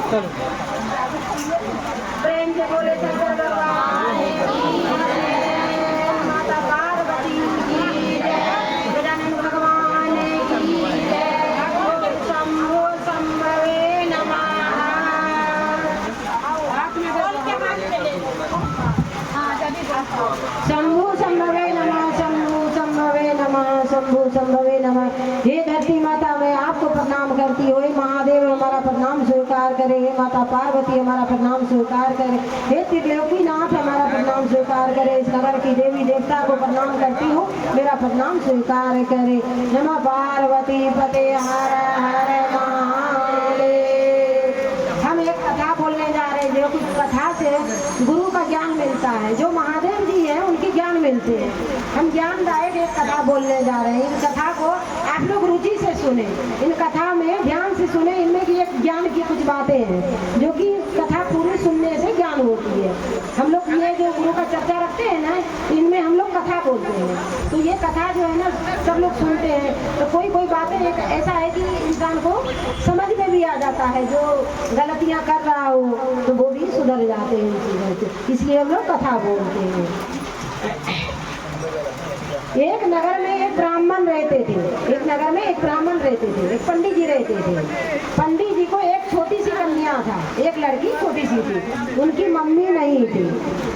प्रेम से बोले शंकर भगवान की जय, माता पार्वती की जय, गजानन भगवान की जय। शंभो शंभवे नमः। शंभु शंभवे नमः, शंभु शंभवे नमः, शंभु शंभवे नमः। हे धरती माता, मैं आपको प्रणाम करती हूँ। हे महादेव हमारा प्रणाम स्वीकार करे। हे माता पार्वती हमारा प्रणाम स्वीकार करे। हे त्रिलोकीनाथ हमारा प्रणाम स्वीकार करे। इस नगर की देवी देवता को प्रणाम करती हूँ, मेरा प्रणाम स्वीकार करे। नमः पार्वती पते हर हर महादेव। हम एक कथा बोलने जा रहे हैं, जो कुछ कथा से गुरु का ज्ञान मिलता है। जो महादेव जी हैं उनके ज्ञान मिलते हैं। हम ज्ञानदायक एक कथा बोलने जा रहे हैं। इन कथा को आप लोग रुचि से सुने, इन कथा में ध्यान से सुने। इनमें की एक ज्ञान की कुछ बातें हैं जो कि कथा पूरी सुनने से ज्ञान होती है। हम लोग ये जो गुरु का चर्चा रखते हैं ना, इनमें हम लोग कथा बोलते हैं। तो ये कथा जो है ना सब लोग सुनते हैं, तो कोई कोई बातें एक ऐसा है कि इंसान को समझ में भी आ जाता है। जो गलतियाँ कर रहा हो तो वो भी सुधर जाते हैं इन चीज़ों से, इसलिए हम लोग कथा बोलते हैं। एक नगर में एक ब्राह्मण रहते थे। एक नगर में एक ब्राह्मण रहते थे, एक पंडित जी रहते थे। पंडित जी को एक छोटी सी कन्या था, एक लड़की छोटी सी थी। उनकी मम्मी नहीं थी,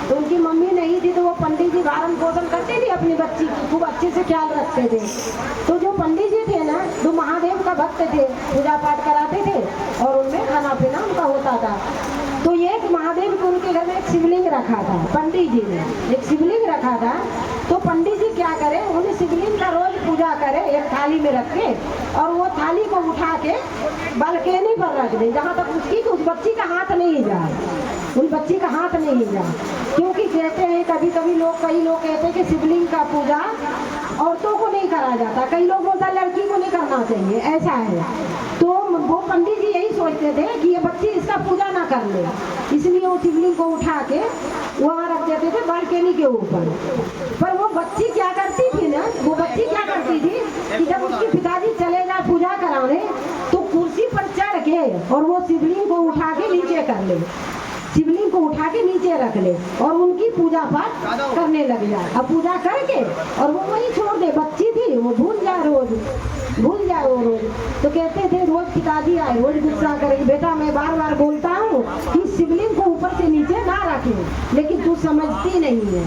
तो उनकी मम्मी नहीं थी तो वो पंडित जी भरण पोषण करते थे अपनी बच्ची की, खूब अच्छे से ख्याल रखते थे। तो जो पंडित जी थे ना, जो महादेव का भक्त थे, पूजा पाठ कराते थे और उनमें खाना पीना उनका होता था। तो ये एक महादेव को उनके घर में एक शिवलिंग रखा था। पंडित जी ने एक शिवलिंग रखा था। तो पंडित जी क्या करे, उन्हें शिवलिंग का रोज पूजा करे एक थाली में रख के, और वो थाली को उठा के बालकनी पर रख दे, जहाँ तक उसकी उस बच्ची का हाथ नहीं जाए, उन बच्ची का हाथ नहीं जाए। क्योंकि कहते हैं कभी कभी लोग, कई लोग कहते हैं कि शिवलिंग का पूजा औरतों को नहीं करा जाता, कई लोग बोलता लड़की को नहीं करना चाहिए, ऐसा है। तो वो पंडित जी यही सोचते थे कि ये बच्ची इसका पूजा ना कर ले, इसलिए वो शिवलिंग को उठा के वहाँ रख देते थे बालकनी के ऊपर। पर वो बच्ची क्या करती थी ना, वो बच्ची क्या करती थी कि जब उसके पिताजी चले जाए पूजा कराने, तो कुर्सी पर चढ़ के और वो शिवलिंग को उठा के नीचे कर ले, शिवलिंग को उठा के नीचे रख ले और उनकी पूजा पाठ करने लग जाए। अब पूजा करके और वो वहीं छोड़ दे, बच्ची थी वो भूल जाए, रोज भूल जाए वो रोज। तो कहते थे रोज पिताजी आए, रोज गुस्सा करेंगे, बेटा मैं बार बार बोलता हूँ कि शिवलिंग को ऊपर से नीचे ना रखे, लेकिन तू समझती नहीं है।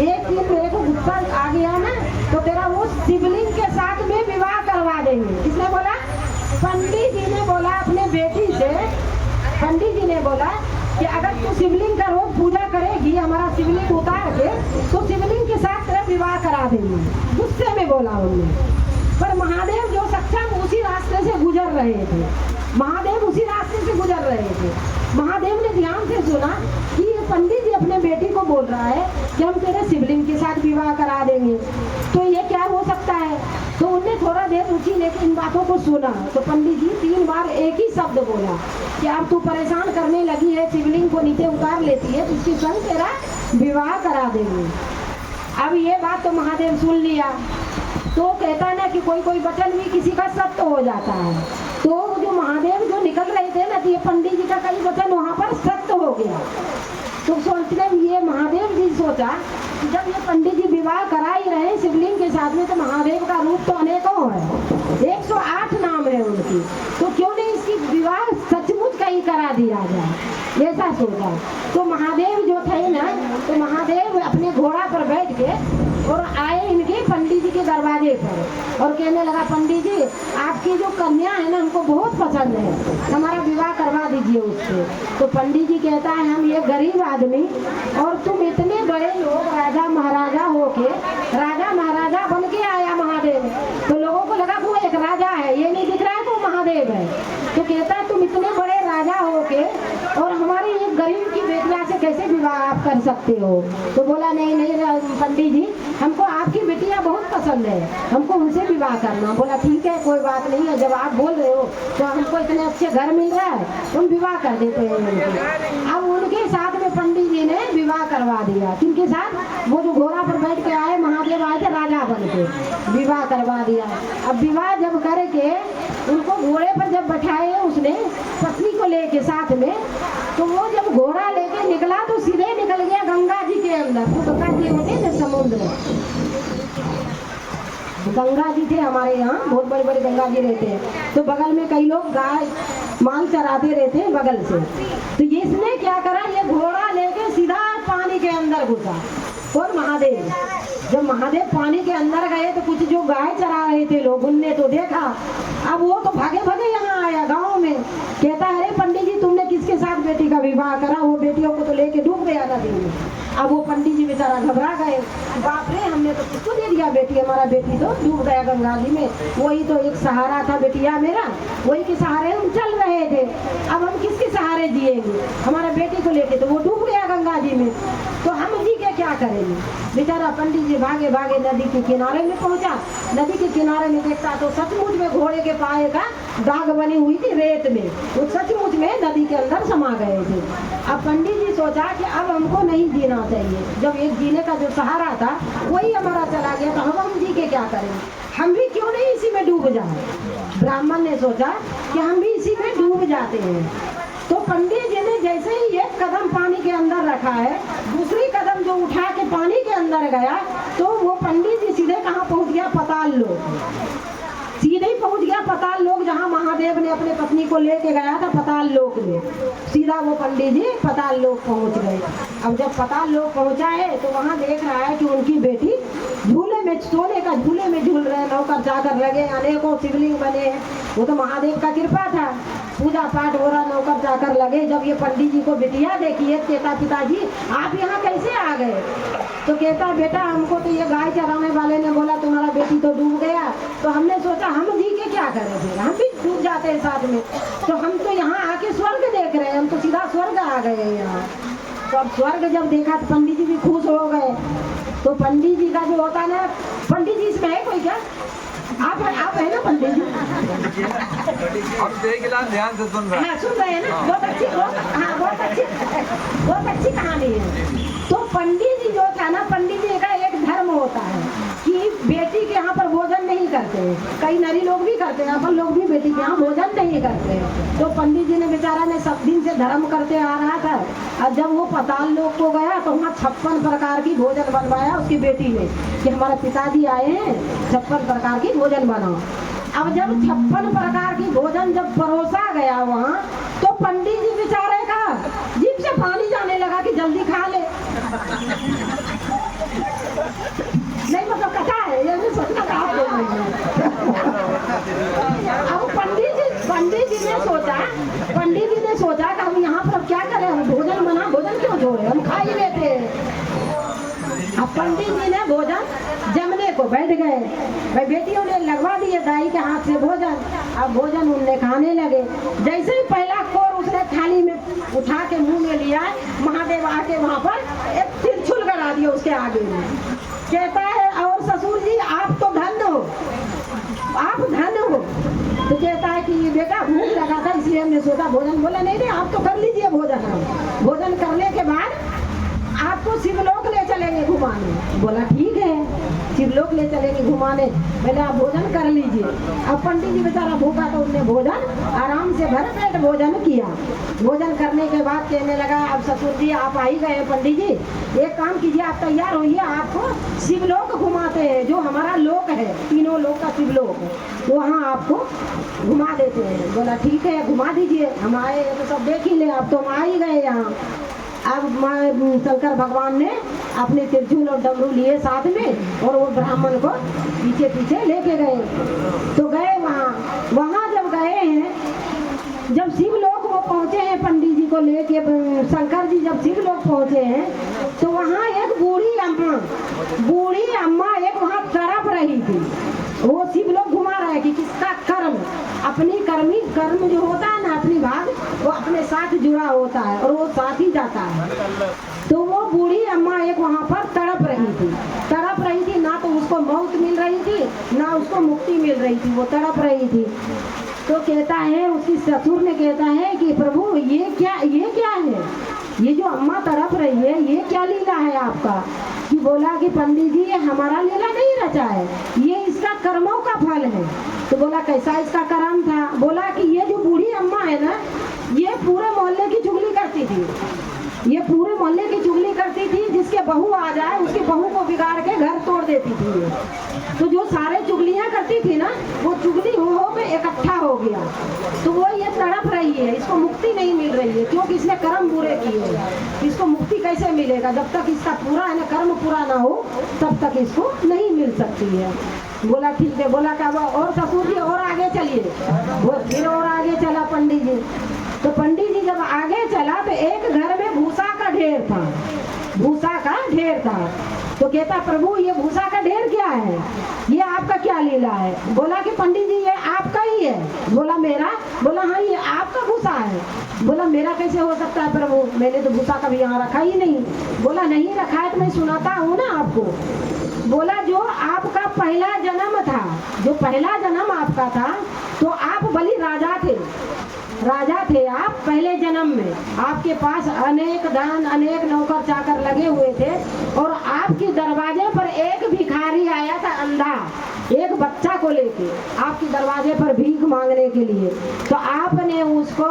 एक दिन मेरे को गुस्सा आ गया ना, तो तेरा वो शिवलिंग के साथ में विवाह करवा देंगे। किसने बोला? पंडित जी ने बोला अपने बेटी से। पंडित जी ने बोला कि अगर तू शिवलिंग का रोज पूजा करेगी, हमारा शिवलिंग उतार के, तो शिवलिंग के साथ तेरा विवाह करा देंगे। गुस्से में बोला उन्होंने। पर महादेव जो सक्षम उसी रास्ते से गुजर रहे थे, महादेव उसी रास्ते से गुजर रहे थे। महादेव ने ध्यान से सुना कि ये पंडित जी अपने बेटी को बोल रहा है कि हम तेरे शिवलिंग के साथ विवाह करा देंगे, तो ये क्या हो सकता है। तो उनने थोड़ा देर रुचि लेकर इन बातों को सुना। तो पंडित जी 3 बार एक ही शब्द बोला कि अब तू परेशान करने लगी है, शिवलिंग को नीचे उतार लेती है, तो उसके संग तेरा विवाह करा देंगे। अब ये बात तो महादेव सुन लिया। तो कहता है ना कि कोई कोई वचन भी किसी का सत्य हो जाता है। तो जो महादेव जो निकल रहे थे ना, तो ये पंडित जी का कई वचन वहाँ पर सत्य हो गया। तो सोचते ये महादेव जी सोचा कि जब ये पंडित जी विवाह करा ही रहे शिवलिंग के साथ में, तो महादेव का रूप तो अनेकों है, 108 नाम है उनकी, तो क्यों नहीं इसकी विवाह सचमुच का ही करा दिया जाए, ऐसा सोचा। तो महादेव जो थे ना, तो महादेव अपने घोड़ा पर बैठ के और आए इनके पंडित जी के दरवाजे पर और कहने लगा, पंडित जी आपकी जो कन्या है ना हमको बहुत पसंद है, हमारा विवाह करवा दीजिए उससे। तो पंडित जी कहता है हम ये गरीब आदमी और तुम इतने बड़े लोग, राजा महाराजा होके, राजा महाराजा बन के आया महादेव, तो लोगों को लगा वो एक राजा है, ये नहीं दिख रहा है तो महादेव है। तो कहता है तुम इतने बड़े राजा होके और हमारी एक गरीब की बेटिया से कैसे विवाह आप कर सकते हो। तो बोला नहीं नहीं पंडित जी, हमको आपकी बेटिया बहुत पसंद है, हमको उनसे विवाह करना। बोला ठीक है कोई बात नहीं है, जब आप बोल रहे हो तो हमको इतने अच्छे घर मिल रहा है, हम विवाह कर देते हैं उनके। अब उनके साथ में पंडित जी ने विवाह करवा दिया। किनके साथ? वो जो घोड़ा पर बैठ के आए, महादेव आए थे राजा बन के, विवाह करवा दिया। अब विवाह जब करके उनको घोड़े पर जब बैठाए, उसने पत्नी को ले लेके साथ में, तो वो जब घोड़ा लेके निकला तो सीधे निकल गया गंगा जी के अंदर। तो गंगा जी होते हैं समुद्र, गंगा जी थे हमारे यहाँ, बहुत बड़े बड़े गंगा जी रहते हैं। तो बगल में कई लोग गाय माल चराते रहते हैं बगल से। तो इसने क्या करा, ये घोड़ा लेके सीधा पानी के अंदर घुसा। और महादेव, जब महादेव पानी के अंदर गए तो कुछ जो गाय चरा रहे थे लोग, उनने तो देखा। अब वो तो भागे भागे यहाँ आया गांव में, कहता है अरे पंडित जी तुमने किसके साथ बेटी का विवाह करा, वो बेटियों को तो लेके डूब गया नदी में। अब वो पंडित जी बेचारा घबरा गए, बाप रे हमने तो किसको दे दिया बेटी, हमारा बेटी तो डूब गया गंगा जी में, वही तो एक सहारा था बेटिया मेरा, वही के सहारे हम चल रहे थे, अब हम किसके सहारे जिएंगे, हमारा बेटी को लेके तो वो डूब गया गंगा जी में, तो हम जी के क्या करेंगे। बेचारा पंडित जी भागे भागे नदी के किनारे में पहुंचा। नदी के किनारे में देखता तो सचमुच में घोड़े के पाए का दाग बनी हुई थी रेत में, वो सचमुच में नदी के अंदर समा गए थे। अब पंडित जी सोचा कि अब हमको नहीं जीना चाहिए, जब एक जीने का जो सहारा था वही हमारा चला गया, तो हम जी के क्या करेंगे, हम भी क्यों नहीं इसी में डूब जाए। ब्राह्मण ने सोचा कि हम भी इसी में डूब जाते हैं। तो पंडित जी ने जैसे ही एक कदम पानी के अंदर रखा है, दूसरी कदम जो उठा के पानी के अंदर गया, तो वो पंडित जी सीधे कहाँ पहुंच गया, पाताल लोक, सीधे ही पहुंच गया पाताल लोक, जहाँ महादेव ने अपने पत्नी को लेके गया था पाताल लोक में। सीधा वो पंडित जी पाताल लोक पहुंच गए। अब जब पाताल लोक पहुंचा है तो वहाँ देख रहा है कि उनकी बेटी झूले में, सोने का झूले में झूल रहे, नौकर चाकर लगे, अनेकों शिवलिंग बने हैं, वो तो महादेव का कृपा था, पूजा पाठ हो रहा, नौकर चाकर लगे। जब ये पंडित जी को बिटिया देखिए, कहता पिताजी आप यहाँ कैसे आ गए, तो कहता बेटा हमको तो ये गाय चराने वाले ने बोला तुम्हारा बेटी तो डूब गया, तो हमने सोचा हम जी के क्या करेंगे, हम भी डूब जाते हैं साथ में, तो हम तो यहाँ आके स्वर्ग देख रहे हैं, हम तो सीधा स्वर्ग आ गए यहाँ। तो अब स्वर्ग जब देखा तो पंडित जी भी खुश हो गए। तो पंडित जी का जो होता है ना, पंडित जी इसमें है कोई क्या, आप है ना पंडित जी, ध्यान से सुन रहे हैं, सुन रहे हैं ना, बहुत अच्छी कहानी है। तो पंडित जी जो था ना, पंडित जी का एक धर्म होता है कि बेटी के यहाँ पर भोजन नहीं करते हैं, कई नारी लोग भी करते हैं, अपन लोग भी बेटी के यहाँ भोजन नहीं करते हैं। तो पंडित जी ने बेचारा ने सब दिन से धर्म करते आ रहा था, और जब वो पाताल लोक को गया तो वहाँ 56 प्रकार की भोजन बनवाया उसकी बेटी ने, कि हमारे पिताजी आए हैं 56 प्रकार की भोजन बनाओ। अब जब 56 प्रकार की भोजन जब परोसा गया वहाँ, तो पंडित जी बेचारे का जीभ से पानी जाने लगा कि जल्दी खा ले। नहीं मतलब कथा है, ये नहीं सोचना कहा। अब पंडित जी ने सोचा कि हम यहाँ पर क्या करें, हम भोजन बना, भोजन क्यों छोड़े, हम खा ही लेते हैं। अब पंडित जी ने भोजन जमने को बैठ गए, भाई बेटियों ने लगवा दिए दाई के हाथ से भोजन। अब भोजन उनने खाने लगे, जैसे ही पहला कोर उसने थाली में उठा के मुंह में लिया, महादेव आके वहाँ पर एक तिरछुल गड़ा दिया उसके आगे में। कहता है और ससुर जी आप तो धन हो, आप धन हो। तो कहता है कि बेटा भूख लगा था इसलिए हमने सोचा भोजन, बोला नहीं आप तो कर लीजिए भोजन, भोजन करने के बाद आपको शिवलोक ले चलेंगे घुमाने। बोला ठीक है शिवलोक ले चलेंगे घुमाने, मैंने आप भोजन कर लीजिए। अब पंडित जी बेचारा भूखा तो उनने भोजन आराम से भर पेट भोजन किया। भोजन करने के बाद कहने लगा अब ससुर जी आप आ ही गए, पंडित जी एक काम कीजिए आप तैयार होइए, आपको शिवलोक घुमाते हैं, जो हमारा लोक है, तीनों लोक का शिवलोक है, वहाँ आपको घुमा देते हैं। बोला ठीक है घुमा दीजिए, हम आए तो सब देख ही ले, अब तो हम आ ही गए यहाँ। अब शंकर भगवान ने अपने त्रिशूल और डमरू लिए साथ में, और वो ब्राह्मण को पीछे पीछे लेके गए। तो गए वहाँ जब गए हैं, जब शिवलोक वो पहुँचे हैं, पंडित जी को लेके शंकर जी जब शिवलोक पहुँचे हैं, तो वहाँ एक बूढ़ी अम्मा एक वहाँ तड़प रही थी। वो शिवलोक घुमा रहा है कि किसका कर्म, अपनी कर्म जो होता है ना, अपनी भाग वो अपने साथ जुड़ा होता है और वो साथ ही जाता है। तो वो बूढ़ी अम्मा एक वहाँ पर तड़प रही थी, ना तो उसको मौत मिल रही थी ना उसको मुक्ति मिल रही थी, वो तड़प रही थी। तो कहता है उसकी ससुर ने कहता है कि प्रभु ये क्या है, ये जो अम्मा तड़प रही है ये क्या लीला है आपका। कि बोला कि पंडित जी ये हमारा लीला नहीं रचा है, ये इसका कर्मों का फल है। तो बोला कैसा इसका कर्म था। बोला कि ये जो बूढ़ी अम्मा है ना, ये पूरा थी। ये पूरे मोहल्ले की चुगली करती थी, जिसके बहू आ जाए उसकी बहू को बिगाड़ के घर तोड़ देती थी ये। तो जो सारे चुगलियां करती थी ना, वो चुगली हो के इकट्ठा हो गया। तो वो ये तड़प रही है, इसको मुक्ति नहीं मिल रही है, क्योंकि इसने कर्म बुरे किए। इसको मुक्ति कैसे मिलेगा? जब तक इसका पूरा है ना कर्म पूरा ना हो तब तक इसको नहीं मिल सकती है। बोला ठीक है। बोला क्या और ससुर जी और आगे चलिए। वो फिर और आगे चला पंडित जी। तो पंडित जी जब आगे चला तो एक घर में भूसा का ढेर था, भूसा का ढेर था। तो कहता प्रभु ये भूसा का ढेर क्या है, ये आपका क्या लीला है? बोला कि पंडित जी ये आपका ही है। बोला मेरा? बोला हाँ ये आपका भूसा है। बोला मेरा कैसे हो सकता है प्रभु, मैंने तो भूसा कभी यहाँ रखा ही नहीं। बोला नहीं रखा है तो मैं सुनाता हूँ ना आपको। बोला जो आपका पहला जन्म था, जो पहला जन्म आपका था, तो आप बलि राजा थे, राजा थे आप पहले जन्म में। आपके पास अनेक धन अनेक नौकर चाकर लगे हुए थे, और आपके दरवाजे पर एक भिखारी आया था अंधा, एक बच्चा को लेके आपके दरवाजे पर भीख मांगने के लिए। तो आपने उसको,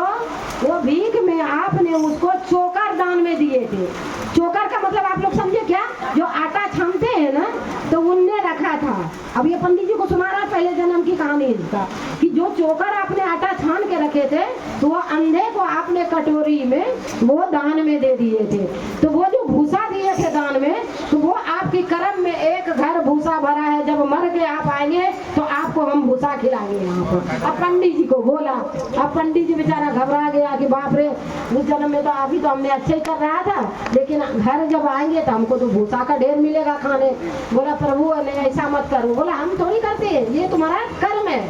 वो भीख में आपने उसको चोकर दान में दिए थे। चोकर का मतलब आप लोग समझे क्या? जो आटा छानते हैं ना, तो उनने रखा था। अब ये पंडित जी को सुना रहा पहले जन्म की कहानी इसका, कि जो चोकर आपने आटा छान के रखे थे, तो वो अंधे को आपने कटोरी में वो दान में दे दिए थे। तो वो जो भूसा दिए थे दान में, तो वो आपकी कर्म में एक घर भूसा भरा है। जब मर के आप आएंगे तो आपको हम भूसा खिलाएंगे यहाँ पर। अब पंडित जी को बोला। अब पंडित जी बेचारा घबरा गया कि बाप रे, उस जन्म में तो अभी तो हमने अच्छे ही कर रहा था, लेकिन घर जब आएंगे तो हमको तो भूसा का ढेर मिलेगा खाने। बोला प्रभु ऐसा मत करो। बोला हम थोड़ी करते हैं, ये तुम्हारा कर्म है,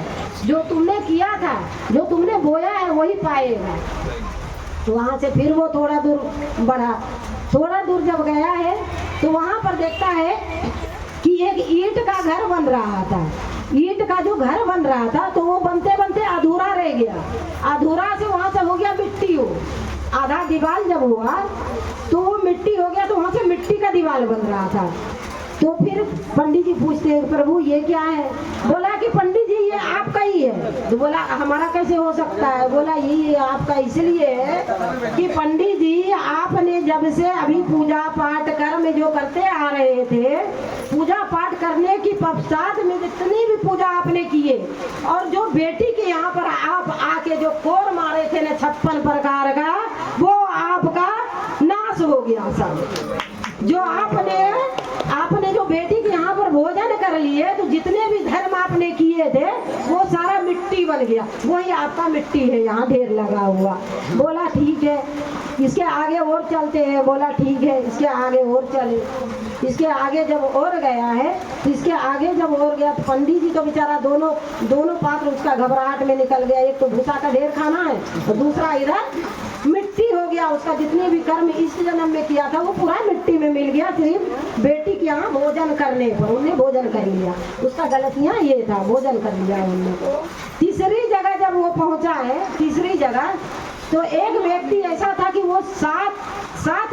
जो तुमने किया था, जो तुमने बोया है वही पाएगा। तो वहाँ से फिर वो थोड़ा दूर बढ़ा। थोड़ा दूर जब गया है तो वहाँ पर देखता है कि एक ईंट का घर बन रहा था। ईंट का जो घर बन रहा था, तो वो बनते बनते अधूरा रह गया। अधूरा से वहाँ से हो गया मिट्टी। हो आधा दीवार जब हुआ तो वो मिट्टी हो गया, तो वहाँ से मिट्टी का दीवार बन रहा था। तो फिर पंडित जी पूछते हैं प्रभु ये क्या है? बोला कि पंडित जी ये आपका ही है। तो बोला हमारा कैसे हो सकता है? बोला ये आपका इसलिए है कि पंडित जी आपने जब से अभी पूजा पाठ कर्म जो करते आ रहे थे, पूजा पाठ करने की पश्चात में जितनी भी पूजा आपने किए, और जो बेटी के यहाँ पर आप आके जो कोर मारे थे ना 56 प्रकार का, वो आपका नाश हो गया सब। जो आपने जो बेटी के यहाँ पर भोजन कर लिए, तो जितने भी धर्म आपने किए थे वो सारा मिट्टी बन गया। वही आपका मिट्टी है यहाँ ढेर लगा हुआ। बोला ठीक है, इसके आगे और चलते हैं। बोला ठीक है, इसके आगे और चले। इसके आगे जब और गया है, तो इसके आगे जब और गया तो पंडित जी तो बेचारा दोनों पात्र उसका घबराहट में निकल गया। एक तो भूसा का ढेर खाना है, और दूसरा इधर मिट्टी हो गया। उसका जितने भी कर्म इस जन्म में किया था वो पूरा मिट्टी में मिल गया। सिर्फ बेटी के यहाँ भोजन करने पर उन्हें भोजन कर लिया। उसका गलतियाँ ये था, भोजन कर लिया उन्होंने। तीसरी जगह जब वो पहुँचा है, तीसरी जगह, तो एक व्यक्ति ऐसा था कि वो सात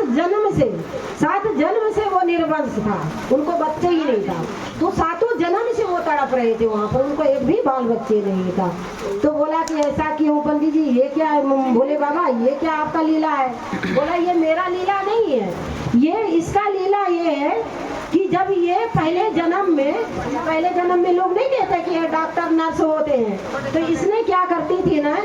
जन्म से वो निर्वंश था, उनको बच्चे ही नहीं था। तो 7 जन्म से वो तड़प रहे थे वहाँ पर, उनको एक भी बाल बच्चे नहीं था। तो बोला कि ऐसा क्यों पंडित जी, ये क्या है? बोले बाबा ये क्या आपका लीला है? बोला ये मेरा लीला नहीं है, ये इसका लीला ये है कि जब ये पहले जन्म में लोग नहीं कहते कि ये डॉक्टर नर्स होते हैं, तो इसने क्या करती थी ना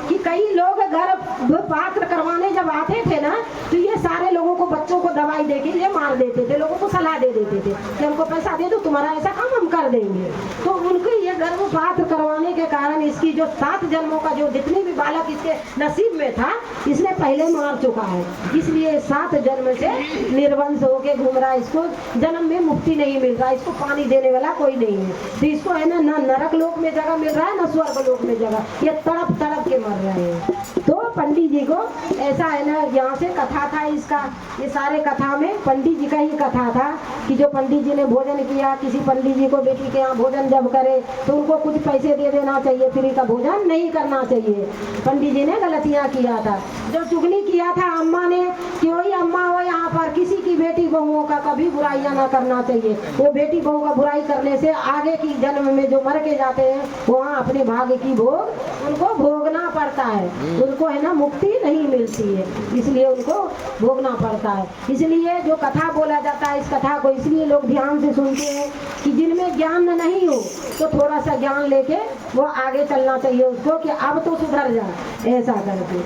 कि कई लोग गर्भपात करवाने जब आते थे ना, तो ये सारे लोगों को, बच्चों को दवाई देके ये मार देते थे, लोगों को सलाह दे देते थे कि हमको पैसा दे दो, तुम्हारा ऐसा काम हम कर देंगे। तो उनको ये गर्भपात करवाने के कारण इसकी जो 7 जन्मों का जो जितनी भी बालक इसके नसीब में था, इसने पहले मार चुका है। इसलिए 7 जन्म से निर्वंश होके घूम रहा है। इसको जन्म में मुक्ति नहीं मिल रहा, इसको पानी देने वाला कोई नहीं है। तो इसको है ना नरक लोक में जगह मिल रहा है, ना स्वर्ग लोक में जगह। ये तड़प तड़प के मर रहे हैं। तो पंडित जी को ऐसा है ना, यहाँ से कथा था इसका। ये सारे कथा में पंडित जी का ही कथा था कि जो पंडित जी ने भोजन किया, किसी पंडित जी को बेटी के यहाँ भोजन जब करे तो उनको कुछ पैसे दे देना चाहिए, फ्री का भोजन नहीं करना चाहिए। पंडित जी ने गलतियाँ किया था। जो चुगली किया था अम्मा ने कि वही अम्मा हो यहाँ पर किसी की बेटी बहुओं का कभी बुराइयां ना करना चाहिए। वो बेटी बहू का बुराई करने से आगे की जन्म में जो मर के जाते हैं वहाँ अपने भाग्य की भोग उनको भोगना पड़ता है, उनको है ना मुक्ति नहीं मिलती है, इसलिए उनको भोगना पड़ता है। इसलिए जो कथा बोला जाता है, इस कथा को इसलिए लोग ध्यान से सुनते हैं कि जिनमें ज्ञान नहीं हो तो थोड़ा सा ज्ञान लेके वो आगे चलना चाहिए उसको कि अब तो सुधर जाए, ऐसा करके।